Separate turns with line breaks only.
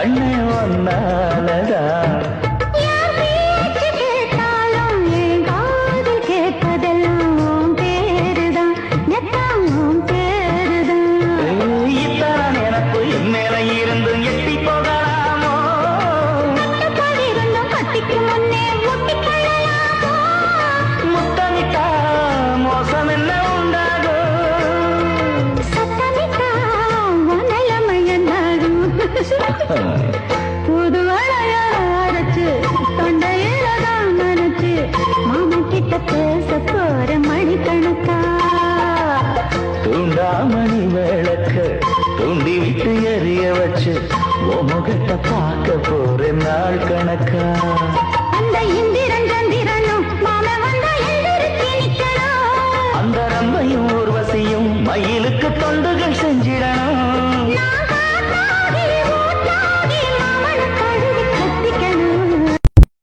கண்ணே ஒன்னாலதா
புது அரைச்சு தொண்டையில தான் நினைச்சு மாமா கிட்ட பேச போற மணிக்கணக்கா
தூண்டாமணி விளக்க தூண்டி விட்டு எரிய வச்சு முகத்தை பார்க்க போற நாள் கணக்கா
அந்த இந்திரன் சந்திரனும் மாமா வந்தா எந்திரிச்சு நிக்கணும்
அந்த ரம்பையும் ஊர்வசியும் மயிலுக்கு தொண்டுகள்